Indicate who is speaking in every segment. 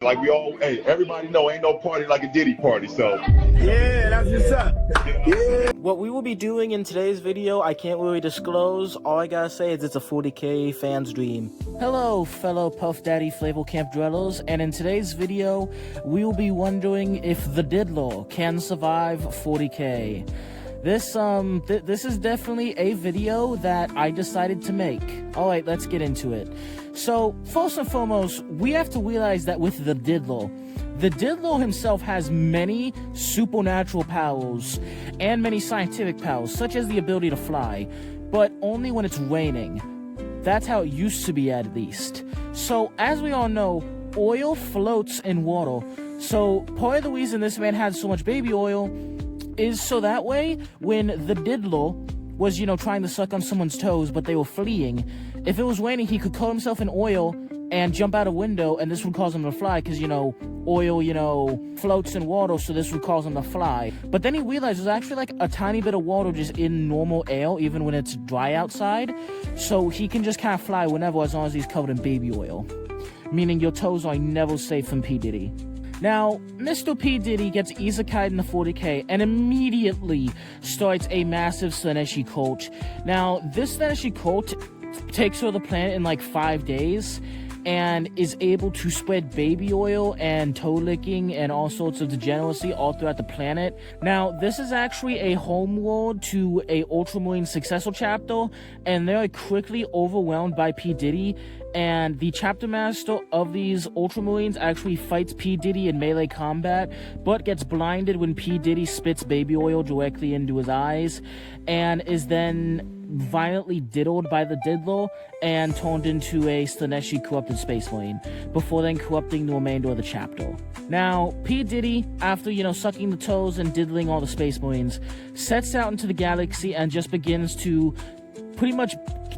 Speaker 1: Like we all, hey, everybody know ain't no party like a Diddy party, so.
Speaker 2: Yeah, that's what's up. Yeah.
Speaker 3: What we will be doing in today's video, I can't really disclose. All I gotta say is it's a 40K fan's dream. Hello, fellow Puff Daddy Flavor Camp dwellers, and in today's video, we will be wondering if the Diddler can survive 40K. This is definitely a video that I decided to make. Alright, let's get into it. So, first and foremost, we have to realize that with the Diddler himself has many supernatural powers and many scientific powers, such as the ability to fly, but only when it's raining. That's how it used to be, at least. So, as we all know, oil floats in water. So, part of the reason this man had so much baby oil is so that way, when the Diddler was, trying to suck on someone's toes, but they were fleeing, if it was raining, he could coat himself in oil and jump out a window, and this would cause him to fly, because, oil, floats in water, so this would cause him to fly. But then he realized there's actually, like, a tiny bit of water just in normal air, even when it's dry outside, so he can just kind of fly whenever, as long as he's covered in baby oil. Meaning your toes are never safe from P. Diddy. Now, Mr. P. Diddy gets isekai'd in the 40K and immediately starts a massive Slaneshi cult. Now, this Slaneshi cult takes over the planet in like 5 days and is able to spread baby oil and toe licking and all sorts of degeneracy all throughout the planet. Now, this is actually a homeworld to a Ultramarine successor chapter, and they're quickly overwhelmed by P. Diddy, and the chapter master of these Ultramarines actually fights P. Diddy in melee combat, but gets blinded when P. Diddy spits baby oil directly into his eyes, and is then violently diddled by the Diddler and turned into a Slaneshi corrupted Space Marine, before then corrupting the remainder of the chapter. Now, P. Diddy, after, sucking the toes and diddling all the Space Marines, sets out into the galaxy and just begins to pretty much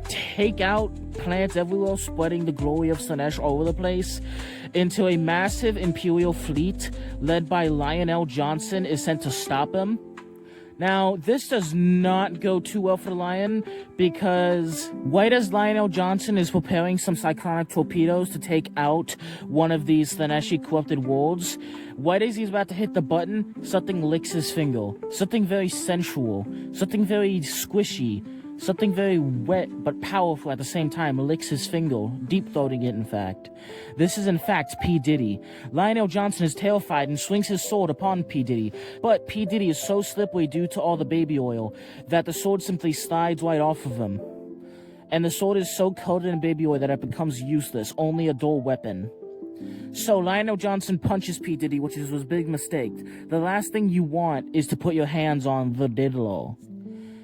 Speaker 3: take out planets everywhere, spreading the glory of Slanesh all over the place, until a massive Imperial fleet led by Lionel Johnson is sent to stop him. Now, this does not go too well for the Lion, because right as Lionel Johnson is preparing some cyclonic torpedoes to take out one of these Slaneshi corrupted worlds, right as he's about to hit the button, something licks his finger. Something very sensual, something very squishy, something very wet but powerful at the same time licks his finger, deep-throating it in fact. This is in fact P. Diddy. Lionel Johnson is terrified and swings his sword upon P. Diddy, but P. Diddy is so slippery due to all the baby oil that the sword simply slides right off of him. And the sword is so coated in baby oil that it becomes useless, only a dull weapon. So Lionel Johnson punches P. Diddy, which is his big mistake. The last thing you want is to put your hands on the Diddler.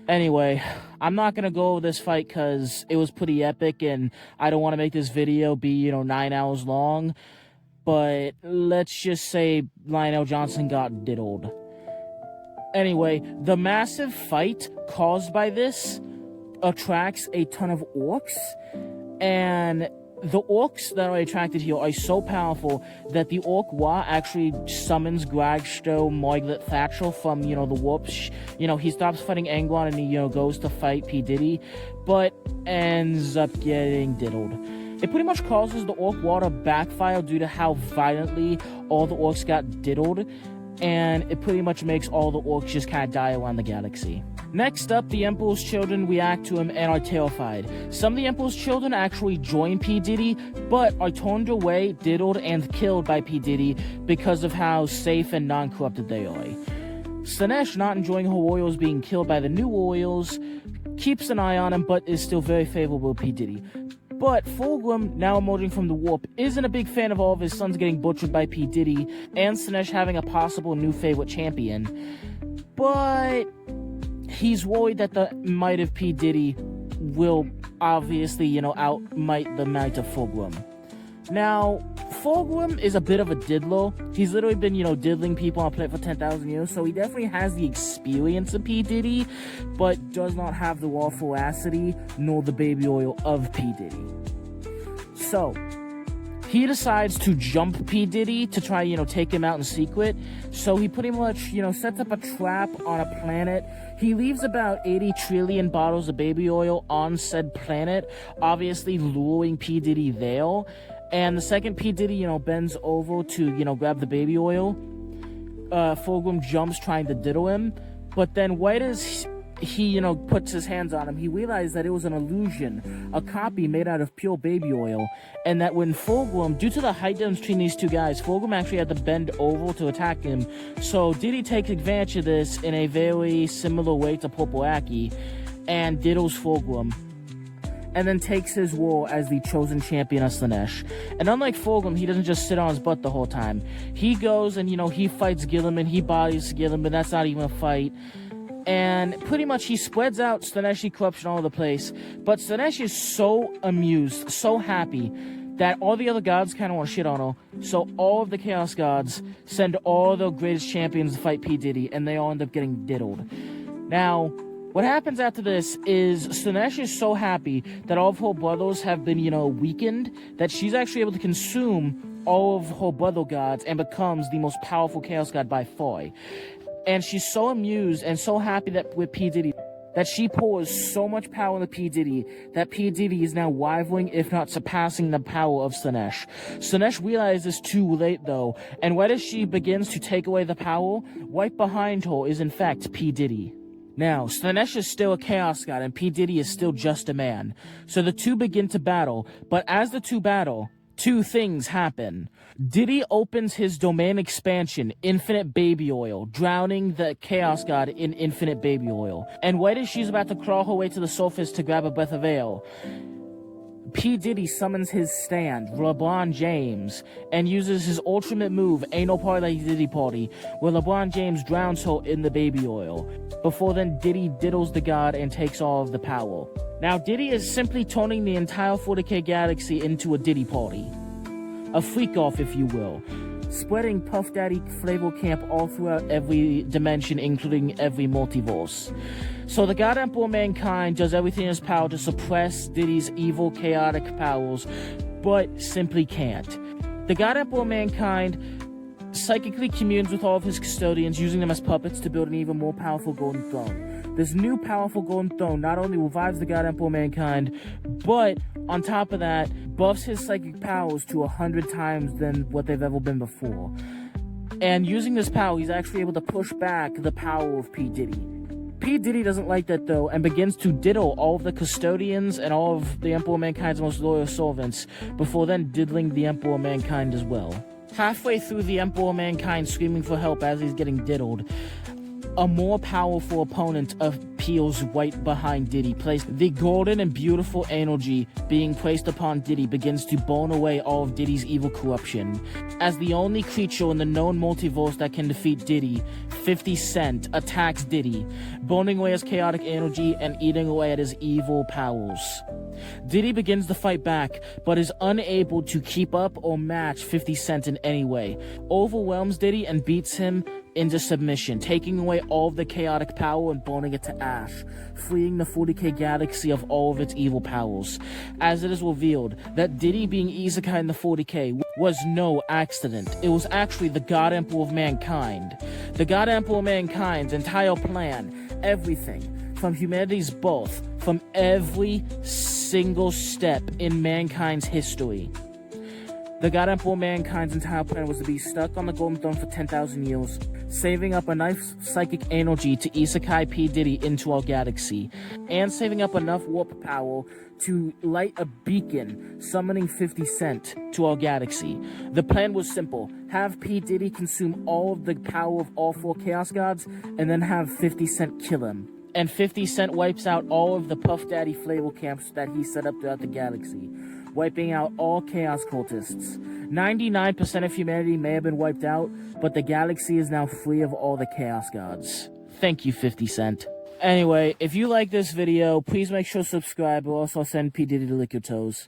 Speaker 3: Anyway, I'm not gonna go over this fight because it was pretty epic and I don't want to make this video be, 9 hours long, but let's just say Lionel Johnson got diddled. Anyway, the massive fight caused by this attracts a ton of orcs, and the orcs that are attracted here are so powerful that the Orc Wa actually summons Gragsto Marglet Thatcher from, the warp. He stops fighting Angron and he, goes to fight P. Diddy, but ends up getting diddled. It pretty much causes the Orc Wa to backfire due to how violently all the orcs got diddled, and it pretty much makes all the orcs just kind of die around the galaxy. Next up, the Emperor's children react to him and are terrified. Some of the Emperor's children actually join P. Diddy, but are turned away, diddled, and killed by P. Diddy because of how safe and non-corrupted they are. Slanesh, not enjoying her warriors being killed by the new warriors, keeps an eye on him, but is still very favorable to P. Diddy. But Fulgrim, now emerging from the warp, isn't a big fan of all of his sons getting butchered by P. Diddy, and Slanesh having a possible new favorite champion. But he's worried that the might of P. Diddy will obviously, outmight the might of Fulgrim. Now, Fulgrim is a bit of a diddler. He's literally been, diddling people on a planet for 10,000 years, so he definitely has the experience of P. Diddy, but does not have the raw veracity nor the baby oil of P. Diddy. So, he decides to jump P. Diddy to try, take him out in secret. So he pretty much, sets up a trap on a planet. He leaves about 80 trillion bottles of baby oil on said planet, obviously luring P. Diddy there. And the second P. Diddy, bends over to, grab the baby oil, Fulgrim jumps trying to diddle him. But then right as he, puts his hands on him, he realized that it was an illusion, a copy made out of pure baby oil. And that when Fulgrim, due to the height difference between these two guys, Fulgrim actually had to bend over to attack him. So Diddy takes advantage of this in a very similar way to Popoaki and diddles Fulgrim, and then takes his role as the chosen champion of Slanesh. And unlike Fulgrim, he doesn't just sit on his butt the whole time. He goes and, he fights Gilliman, he bodies Gilliman, that's not even a fight. And pretty much he spreads out Slaneshi corruption all over the place. But Slanesh is so amused, so happy, that all the other gods kind of want to shit on her. So all of the Chaos Gods send all the greatest champions to fight P. Diddy, and they all end up getting diddled. Now, what happens after this is Slanesh is so happy that all of her brothers have been, weakened, that she's actually able to consume all of her brother gods and becomes the most powerful Chaos God by far. And she's so amused and so happy that with P. Diddy that she pours so much power into P. Diddy that P. Diddy is now rivaling, if not surpassing, the power of Slanesh. Slanesh realizes this too late, though, and right as she begins to take away the power, right behind her is in fact P. Diddy. Now, Slanesh is still a Chaos God, and P. Diddy is still just a man. So the two begin to battle, but as the two battle, two things happen. Diddy opens his domain expansion, Infinite Baby Oil, drowning the Chaos God in Infinite Baby Oil. And right as she's about to crawl her way to the surface to grab a breath of air, P. Diddy summons his stand, LeBron James, and uses his ultimate move, Ain't No Party Like Diddy Party, where LeBron James drowns her in the baby oil. Before then, Diddy diddles the god and takes all of the power. Now, Diddy is simply turning the entire 40K galaxy into a Diddy party. A freak-off, if you will. Spreading Puff Daddy flavor camp all throughout every dimension, including every multiverse. So the God Emperor Mankind does everything in his power to suppress Diddy's evil, chaotic powers, but simply can't. The God Emperor Mankind psychically communes with all of his custodians, using them as puppets to build an even more powerful golden throne. This new powerful golden throne not only revives the God Emperor Mankind, but on top of that, buffs his psychic powers to 100 times than what they've ever been before. And using this power, he's actually able to push back the power of P. Diddy. P. Diddy doesn't like that, though, and begins to diddle all of the custodians and all of the Emperor Mankind's most loyal servants, before then diddling the Emperor Mankind as well. Halfway through the Emperor Mankind screaming for help as he's getting diddled, a more powerful opponent appeals right behind Diddy. The golden and beautiful energy being placed upon Diddy begins to burn away all of Diddy's evil corruption. As the only creature in the known multiverse that can defeat Diddy, 50 Cent attacks Diddy, burning away his chaotic energy and eating away at his evil powers. Diddy begins to fight back, but is unable to keep up or match 50 Cent in any way, overwhelms Diddy and beats him into submission, taking away all of the chaotic power and burning it to ash, freeing the 40K galaxy of all of its evil powers. As it is revealed that Diddy being Isekai in the 40K was no accident. It was actually the God Emperor of Mankind. The God Emperor of Mankind's entire plan, everything, from humanity's birth, from every single step in mankind's history. The God Emperor Mankind's entire plan was to be stuck on the Golden Throne for 10,000 years, saving up enough psychic energy to Isekai P. Diddy into our galaxy, and saving up enough warp power to light a beacon, summoning 50 Cent to our galaxy. The plan was simple: have P. Diddy consume all of the power of all 4 Chaos Gods, and then have 50 Cent kill him. And 50 Cent wipes out all of the Puff Daddy flavor camps that he set up throughout the galaxy, wiping out all Chaos cultists. 99% of humanity may have been wiped out, but the galaxy is now free of all the Chaos Gods. Thank you, 50 Cent. Anyway, if you like this video, please make sure to subscribe, or else I'll send P. Diddy to lick your toes.